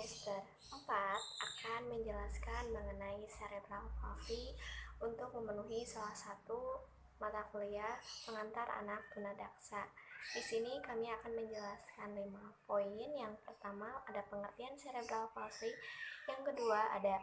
semester 4 akan menjelaskan mengenai cerebral palsy untuk memenuhi salah satu mata kuliah pengantar anak tunadaksa. Di sini kami akan menjelaskan 5 poin. Yang pertama ada pengertian cerebral palsy, yang kedua ada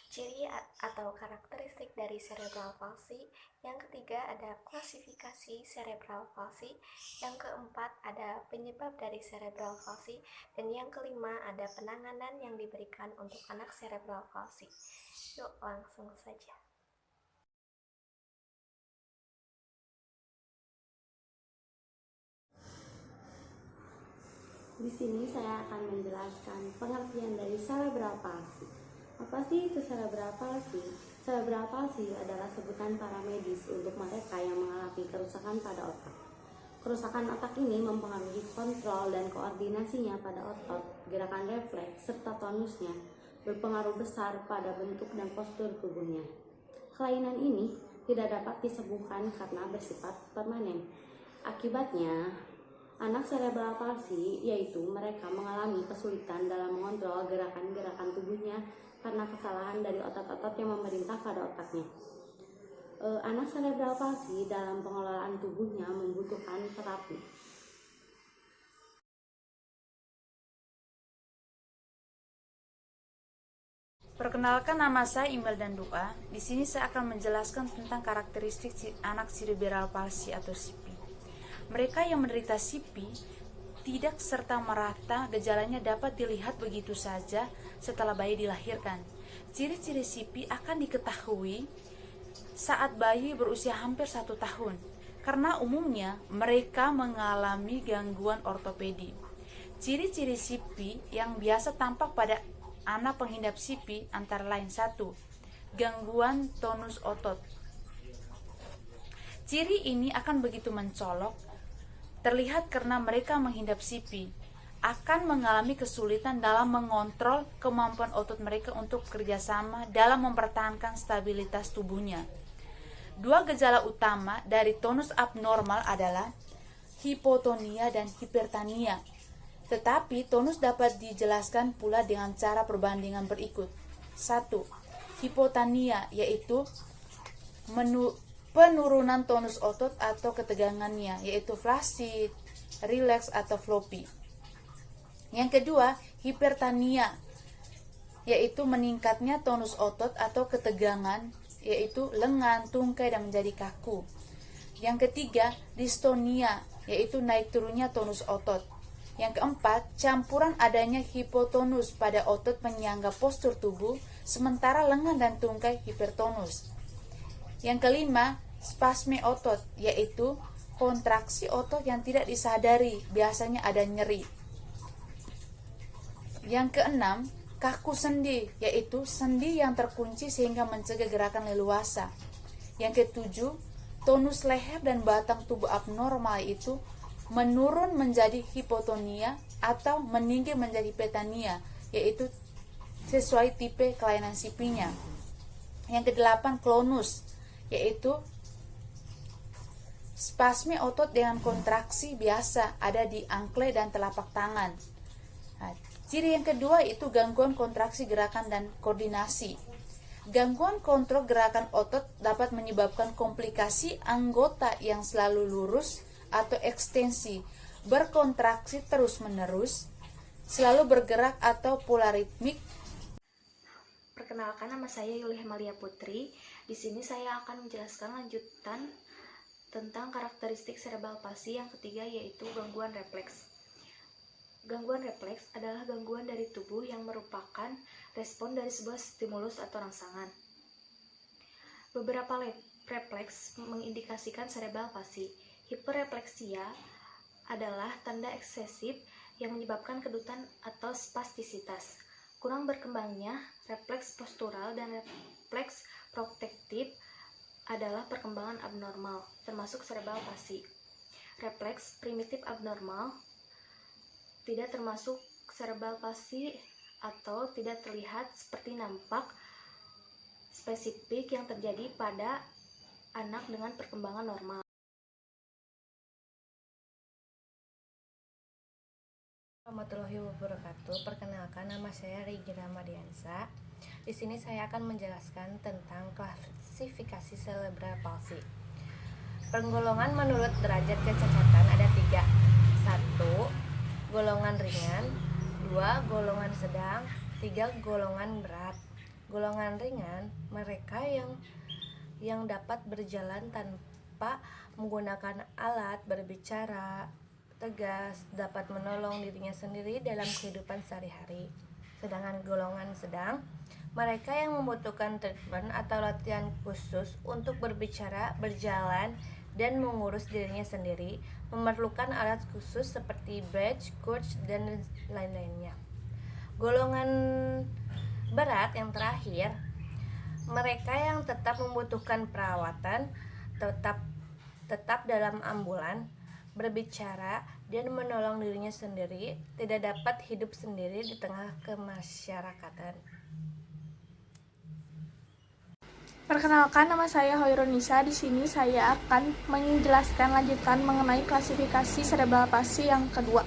ciri atau karakteristik dari cerebral palsy, yang ketiga ada klasifikasi cerebral palsy, yang keempat ada penyebab dari cerebral palsy, dan yang kelima ada penanganan yang diberikan untuk anak cerebral palsy. Yuk langsung saja. Di sini saya akan menjelaskan pengertian dari cerebral palsy. Apa sih itu cerebral palsy? Cerebral palsy adalah sebutan para medis untuk mereka yang mengalami kerusakan pada otak. Kerusakan otak ini mempengaruhi kontrol dan koordinasinya pada otot, gerakan refleks, serta tonusnya, berpengaruh besar pada bentuk dan postur tubuhnya. Kelainan ini tidak dapat disembuhkan karena bersifat permanen. Akibatnya, anak cerebral palsy yaitu mereka mengalami kesulitan dalam mengontrol gerakan-gerakan tubuhnya karena kesalahan dari otot-otot yang memerintah pada otaknya. Anak cerebral palsy dalam pengelolaan tubuhnya membutuhkan terapi. Perkenalkan, nama saya Imelda Dua. Di sini saya akan menjelaskan tentang karakteristik anak cerebral palsy atau CP. Mereka yang menderita CP tidak serta merata gejalanya dapat dilihat begitu saja setelah bayi dilahirkan. Ciri-ciri CP akan diketahui saat bayi berusia hampir 1 tahun, karena umumnya mereka mengalami gangguan ortopedi. Ciri-ciri CP yang biasa tampak pada anak pengidap CP antara lain: 1. Gangguan tonus otot. Ciri ini akan begitu mencolok terlihat karena mereka mengidap CP akan mengalami kesulitan dalam mengontrol kemampuan otot mereka untuk kerjasama dalam mempertahankan stabilitas tubuhnya. 2 gejala utama dari tonus abnormal adalah hipotonia dan hipertania. Tetapi tonus dapat dijelaskan pula dengan cara perbandingan berikut. 1. Hipotania, yaitu penurunan tonus otot atau ketegangannya, yaitu flaccid, relax atau floppy. Yang kedua, hipertania, yaitu meningkatnya tonus otot atau ketegangan, yaitu lengan, tungkai, dan menjadi kaku. Yang ketiga, distonia, yaitu naik turunnya tonus otot. Yang keempat, campuran adanya hipotonus pada otot penyangga postur tubuh, sementara lengan dan tungkai hipertonus. Yang kelima, spasme otot, yaitu kontraksi otot yang tidak disadari, biasanya ada nyeri. Yang keenam, kaku sendi, yaitu sendi yang terkunci sehingga mencegah gerakan leluasa. Yang ketujuh, tonus leher dan batang tubuh abnormal itu menurun menjadi hipotonia atau meninggi menjadi hipertania, yaitu sesuai tipe kelainan CP-nya. Yang kedelapan, klonus, yaitu spasme otot dengan kontraksi biasa ada di ankle dan telapak tangan. Ciri yang kedua itu gangguan kontraksi gerakan dan koordinasi. Gangguan kontrol gerakan otot dapat menyebabkan komplikasi anggota yang selalu lurus atau ekstensi, berkontraksi terus-menerus, selalu bergerak atau polaritmik. Perkenalkan, nama saya Yulia Malia Putri. Di sini saya akan menjelaskan lanjutan tentang karakteristik cerebral palsy yang ketiga, yaitu gangguan refleks. Gangguan refleks adalah gangguan dari tubuh yang merupakan respon dari sebuah stimulus atau rangsangan. Beberapa refleks mengindikasikan cerebral palsy. Hiperrefleksia adalah tanda eksesif yang menyebabkan kedutan atau spastisitas. Kurang berkembangnya refleks postural dan refleks protektif adalah perkembangan abnormal, termasuk cerebral palsy. Refleks primitif abnormal tidak termasuk cerebral palsy atau tidak terlihat seperti nampak spesifik yang terjadi pada anak dengan perkembangan normal. Warahmatullahi wabarakatuh. Perkenalkan, nama saya Regina Mardiansa. Di sini saya akan menjelaskan tentang klasifikasi cerebral palsy. Penggolongan menurut derajat kecacatan ada 3. 1. Golongan ringan. 2. Golongan sedang. 3. Golongan berat. Golongan ringan mereka yang dapat berjalan tanpa menggunakan alat, berbicara tegas, dapat menolong dirinya sendiri dalam kehidupan sehari-hari. Sedangkan golongan sedang, mereka yang membutuhkan treatment atau latihan khusus untuk berbicara, berjalan, dan mengurus dirinya sendiri, memerlukan alat khusus seperti badge, coach, dan lain-lainnya. Golongan berat yang terakhir, mereka yang tetap membutuhkan perawatan, tetap dalam ambulan, berbicara, dan menolong dirinya sendiri, tidak dapat hidup sendiri di tengah kemasyarakatan. Perkenalkan, nama saya Hoirunisa. Di sini saya akan menjelaskan lanjutan mengenai klasifikasi cerebral palsy yang kedua.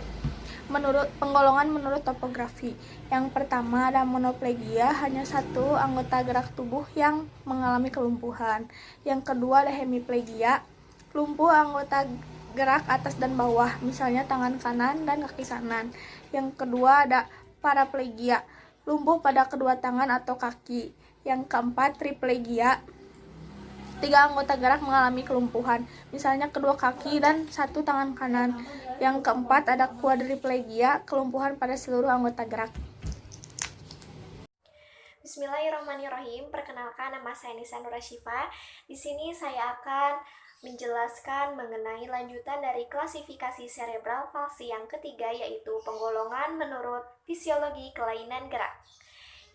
Penggolongan menurut topografi. Yang pertama ada monoplegia, hanya satu anggota gerak tubuh yang mengalami kelumpuhan. Yang kedua ada hemiplegia, lumpuh anggota gerak atas dan bawah, misalnya tangan kanan dan kaki kanan. Yang kedua ada paraplegia, lumpuh pada kedua tangan atau kaki. Yang keempat triplegia, 3 anggota gerak mengalami kelumpuhan, misalnya kedua kaki dan 1 tangan kanan. Yang keempat ada quadriplegia, kelumpuhan pada seluruh anggota gerak. Bismillahirrahmanirrahim. Perkenalkan, nama saya Nisa Nurashifa. Di sini saya akan menjelaskan mengenai lanjutan dari klasifikasi cerebral palsy yang ketiga, yaitu penggolongan menurut fisiologi kelainan gerak.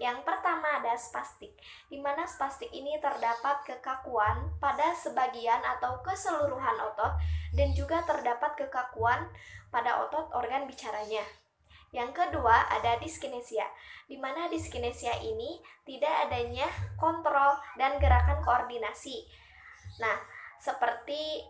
Yang pertama ada spastik, di mana spastik ini terdapat kekakuan pada sebagian atau keseluruhan otot dan juga terdapat kekakuan pada otot organ bicaranya. Yang kedua ada diskinesia, di mana diskinesia ini tidak adanya kontrol dan gerakan koordinasi. Nah, seperti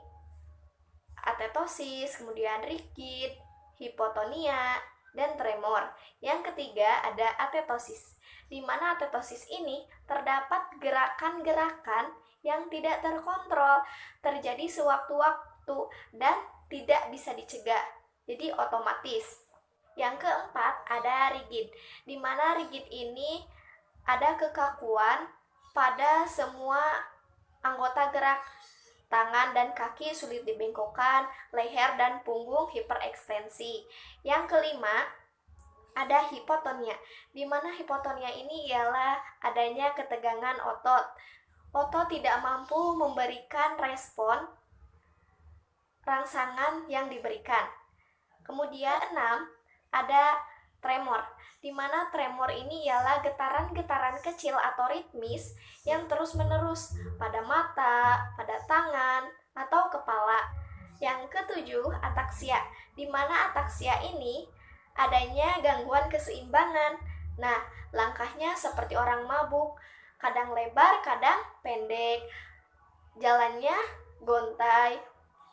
atetosis, kemudian rigid, hipotonia, dan tremor. Yang ketiga ada atetosis, di mana atetosis ini terdapat gerakan-gerakan yang tidak terkontrol, terjadi sewaktu-waktu dan tidak bisa dicegah, jadi otomatis. Yang keempat ada rigid, di mana rigid ini ada kekakuan pada semua anggota gerak. Tangan dan kaki sulit dibengkokkan, leher dan punggung hiperekstensi. Yang kelima ada hipotonia, di mana hipotonia ini ialah adanya ketegangan otot. Otot tidak mampu memberikan respon rangsangan yang diberikan. Kemudian 6 ada tremor, di mana tremor ini ialah getaran-getaran kecil atau ritmis yang terus-menerus pada mata, pada tangan, atau kepala. Yang ketujuh, ataksia, di mana ataksia ini adanya gangguan keseimbangan. Nah, langkahnya seperti orang mabuk, kadang lebar, kadang pendek, jalannya gontai,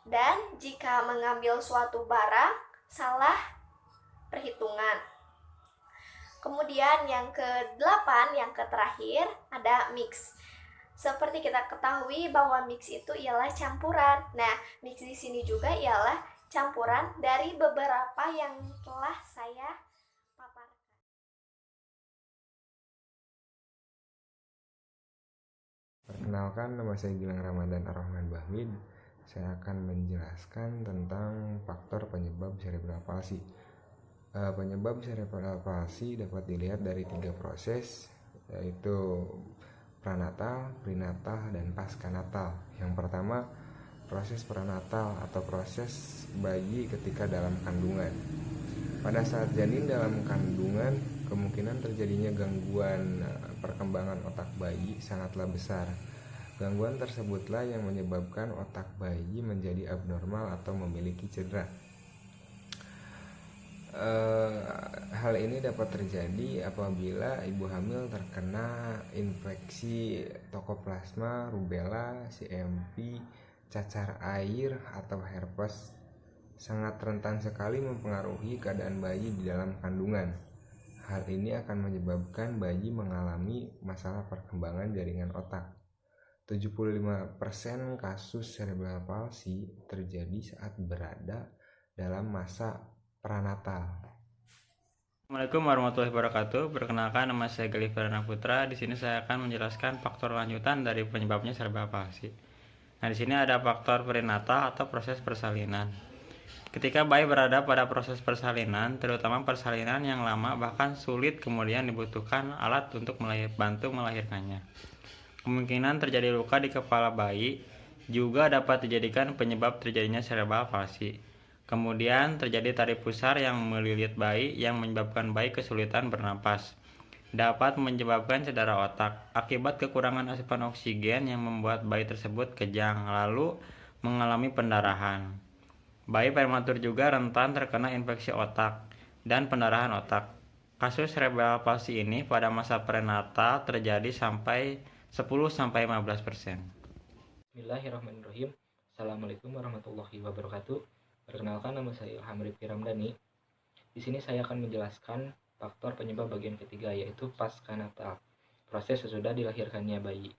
dan jika mengambil suatu barang, salah perhitungan. Kemudian yang ke-8, yang terakhir ada mix. Seperti kita ketahui bahwa mix itu ialah campuran. Nah, mix di sini juga ialah campuran dari beberapa yang telah saya paparkan. Perkenalkan, nama saya Gilang Ramadan Ar-Rahman Bahmid. Saya akan menjelaskan tentang faktor penyebab cerebral palsy. Penyebab cerebral palsy dapat dilihat dari 3 proses, yaitu pranatal, prenatal, dan pascanatal. Yang pertama, proses pranatal atau proses bayi ketika dalam kandungan. Pada saat janin dalam kandungan, kemungkinan terjadinya gangguan perkembangan otak bayi sangatlah besar. Gangguan tersebutlah yang menyebabkan otak bayi menjadi abnormal atau memiliki cedera. Hal ini dapat terjadi apabila ibu hamil terkena infeksi tokoplasma, rubella, CMV, cacar air, atau herpes sangat rentan sekali mempengaruhi keadaan bayi di dalam kandungan. Hal ini akan menyebabkan bayi mengalami masalah perkembangan jaringan otak. 75% kasus cerebral palsy terjadi saat berada dalam masa pranatal. Assalamualaikum warahmatullahi wabarakatuh. Perkenalkan, nama saya Galih Pradana Putra. Di sini saya akan menjelaskan faktor lanjutan dari penyebabnya cerebral palsy. Nah, di sini ada faktor perinatal atau proses persalinan. Ketika bayi berada pada proses persalinan, terutama persalinan yang lama bahkan sulit, kemudian dibutuhkan alat untuk bantu melahirkannya. Kemungkinan terjadi luka di kepala bayi juga dapat dijadikan penyebab terjadinya cerebral palsy. Kemudian terjadi tari pusar yang melilit bayi yang menyebabkan bayi kesulitan bernapas. Dapat menyebabkan cedera otak akibat kekurangan asupan oksigen yang membuat bayi tersebut kejang lalu mengalami pendarahan. Bayi prematur juga rentan terkena infeksi otak dan pendarahan otak. Kasus cerebral palsy ini pada masa prenatal terjadi sampai 10-15%. Bismillahirrahmanirrahim. Assalamualaikum warahmatullahi wabarakatuh. Perkenalkan, nama saya Ilham Rifki Ramdhani. Di sini saya akan menjelaskan faktor penyebab bagian ketiga, yaitu pasca-natal, proses sesudah dilahirkannya bayi.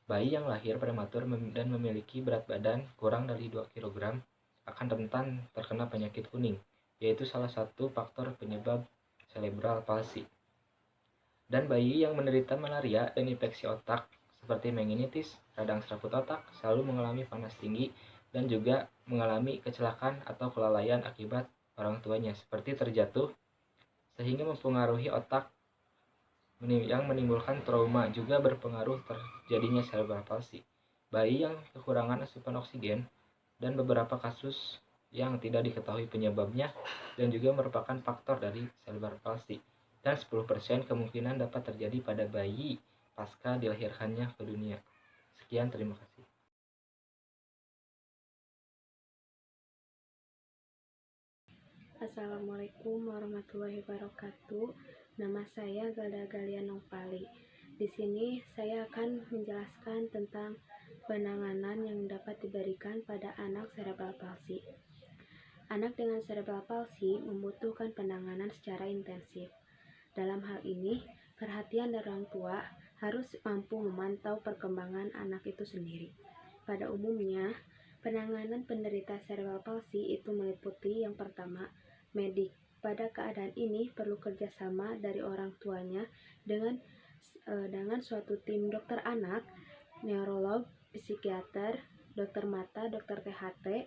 Bayi yang lahir prematur dan memiliki berat badan kurang dari 2 kg akan rentan terkena penyakit kuning, yaitu salah satu faktor penyebab cerebral palsy. Dan bayi yang menderita malaria dan infeksi otak seperti meningitis, radang serabut otak, selalu mengalami panas tinggi dan juga mengalami kecelakaan atau kelalaian akibat orang tuanya seperti terjatuh sehingga mempengaruhi otak yang menimbulkan trauma, juga berpengaruh terjadinya cerebral palsy. Bayi yang kekurangan asupan oksigen dan beberapa kasus yang tidak diketahui penyebabnya dan juga merupakan faktor dari cerebral palsy. Dan 10% kemungkinan dapat terjadi pada bayi pasca dilahirkannya ke dunia. Sekian, terima kasih. Assalamualaikum warahmatullahi wabarakatuh. Nama saya Galda Galia Novali. Di sini saya akan menjelaskan tentang penanganan yang dapat diberikan pada anak cerebral palsy. Anak dengan cerebral palsy membutuhkan penanganan secara intensif. Dalam hal ini, perhatian dari orang tua harus mampu memantau perkembangan anak itu sendiri. Pada umumnya, penanganan penderita cerebral palsy itu meliputi yang pertama, medik. Pada keadaan ini perlu kerjasama dari orang tuanya dengan suatu tim dokter anak, neurolog, psikiater, dokter mata, dokter THT,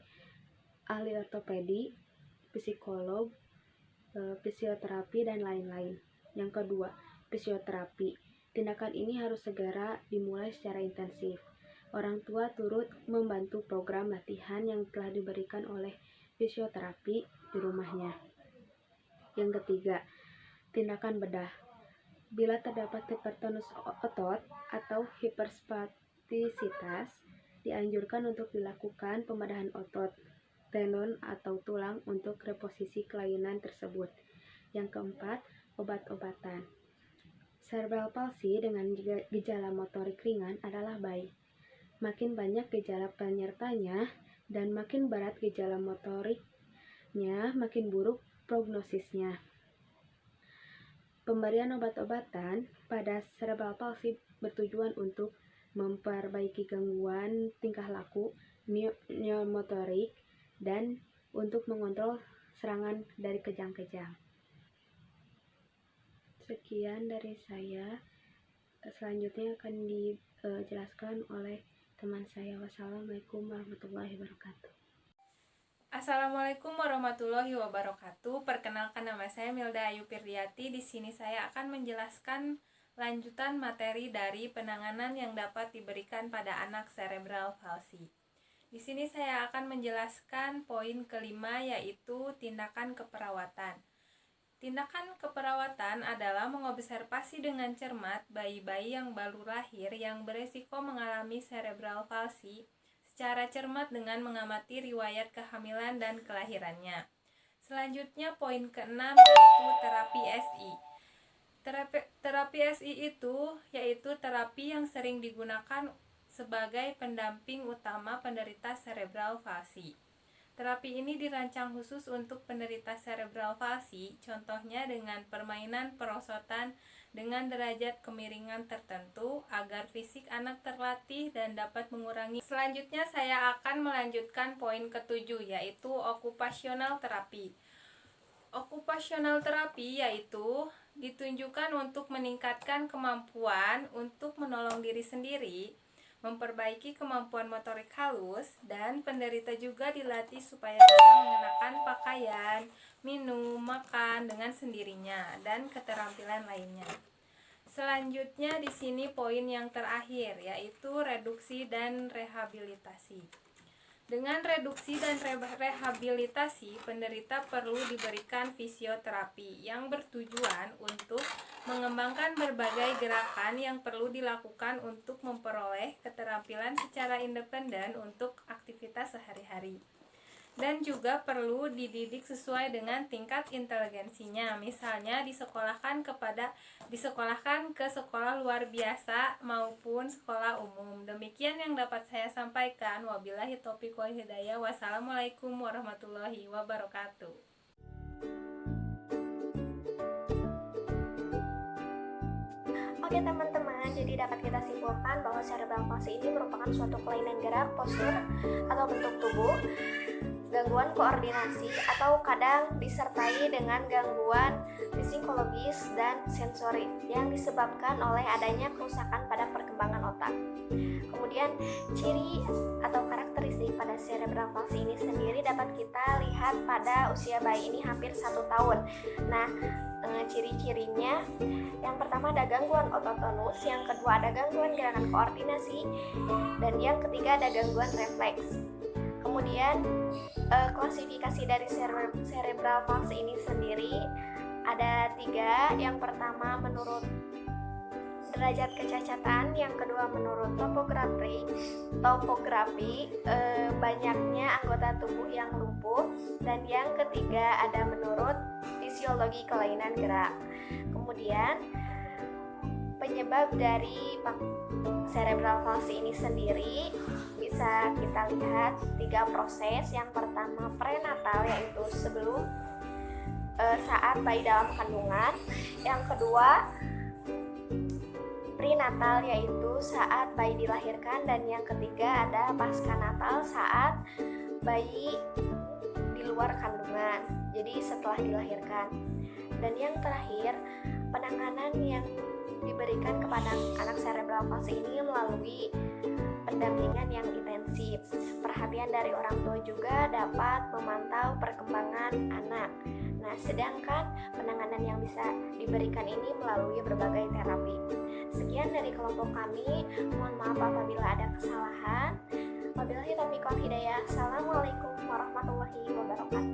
ahli ortopedi, psikolog, fisioterapi, dan lain-lain. Yang kedua, fisioterapi. Tindakan ini harus segera dimulai secara intensif. Orang tua turut membantu program latihan yang telah diberikan oleh fisioterapi di rumahnya. Yang ketiga, tindakan bedah. Bila terdapat hipertonus otot atau hiperspastisitas, dianjurkan untuk dilakukan pembedahan otot, tendon, atau tulang untuk reposisi kelainan tersebut. Yang keempat, obat-obatan. Cerebral palsy dengan gejala motorik ringan adalah bayi. Makin banyak gejala penyertanya dan makin berat gejala motoriknya, makin buruk prognosisnya. Pemberian obat-obatan pada cerebral palsy bertujuan untuk memperbaiki gangguan tingkah laku, neomotorik, dan untuk mengontrol serangan dari kejang-kejang. Sekian dari saya. Selanjutnya akan dijelaskan oleh teman saya. Wassalamualaikum warahmatullahi wabarakatuh. Assalamualaikum warahmatullahi wabarakatuh. Perkenalkan, nama saya Milda Ayu Firdiati. Di sini saya akan menjelaskan lanjutan materi dari penanganan yang dapat diberikan pada anak cerebral palsy. Di sini saya akan menjelaskan poin kelima, yaitu tindakan keperawatan. Tindakan keperawatan adalah mengobservasi dengan cermat bayi-bayi yang baru lahir yang beresiko mengalami cerebral palsy secara cermat dengan mengamati riwayat kehamilan dan kelahirannya. Selanjutnya poin keenam, yaitu terapi SI. Terapi SI itu yaitu terapi yang sering digunakan sebagai pendamping utama penderita cerebral palsy. Terapi ini dirancang khusus untuk penderita cerebral palsy, contohnya dengan permainan perosotan dengan derajat kemiringan tertentu agar fisik anak terlatih dan dapat mengurangi. Selanjutnya saya akan melanjutkan poin ke-7, yaitu okupasional terapi. Okupasional terapi yaitu ditunjukkan untuk meningkatkan kemampuan untuk menolong diri sendiri, memperbaiki kemampuan motorik halus, dan penderita juga dilatih supaya bisa mengenakan pakaian, minum, makan dengan sendirinya, dan keterampilan lainnya. Selanjutnya di sini poin yang terakhir, yaitu reduksi dan rehabilitasi. Dengan reduksi dan rehabilitasi, penderita perlu diberikan fisioterapi yang bertujuan untuk mengembangkan berbagai gerakan yang perlu dilakukan untuk memperoleh keterampilan secara independen untuk aktivitas sehari-hari. Dan juga perlu dididik sesuai dengan tingkat inteligensinya, misalnya disekolahkan ke sekolah luar biasa maupun sekolah umum. Demikian yang dapat saya sampaikan. Wabillahi taufiq wal hidayah. Wassalamualaikum warahmatullahi wabarakatuh. Oke teman-teman, jadi dapat kita simpulkan bahwa cerebral palsy ini merupakan suatu kelainan gerak, postur, atau bentuk tubuh, gangguan koordinasi, atau kadang disertai dengan gangguan psikologis dan sensorik yang disebabkan oleh adanya kerusakan pada perkembangan otak. Kemudian ciri atau karakteristik pada cerebral palsy ini sendiri dapat kita lihat pada usia bayi ini hampir 1 tahun. Nah, ciri-cirinya yang pertama ada gangguan otot tonus, yang kedua ada gangguan gerakan koordinasi, dan yang ketiga ada gangguan refleks. Kemudian klasifikasi dari cerebral palsy ini sendiri ada 3. Yang pertama menurut derajat kecacatan, yang kedua menurut topografi banyaknya anggota tubuh yang lumpuh, dan yang ketiga ada menurut fisiologi kelainan gerak. Kemudian penyebab dari cerebral palsy ini sendiri bisa kita lihat 3 proses. Yang pertama prenatal, yaitu sebelum saat bayi dalam kandungan. Yang kedua prenatal, yaitu saat bayi dilahirkan, dan yang ketiga ada pascanatal, saat bayi di luar kandungan, jadi setelah dilahirkan. Dan yang terakhir, penanganan yang diberikan kepada anak cerebral palsy ini melalui pendampingan yang intensif. Perhatian dari orang tua juga dapat memantau perkembangan anak. Nah, sedangkan penanganan yang bisa diberikan ini melalui berbagai terapi. Sekian dari kelompok kami. Mohon maaf apabila ada kesalahan. Wabillahi taufiq wal hidayah. Assalamualaikum warahmatullahi wabarakatuh.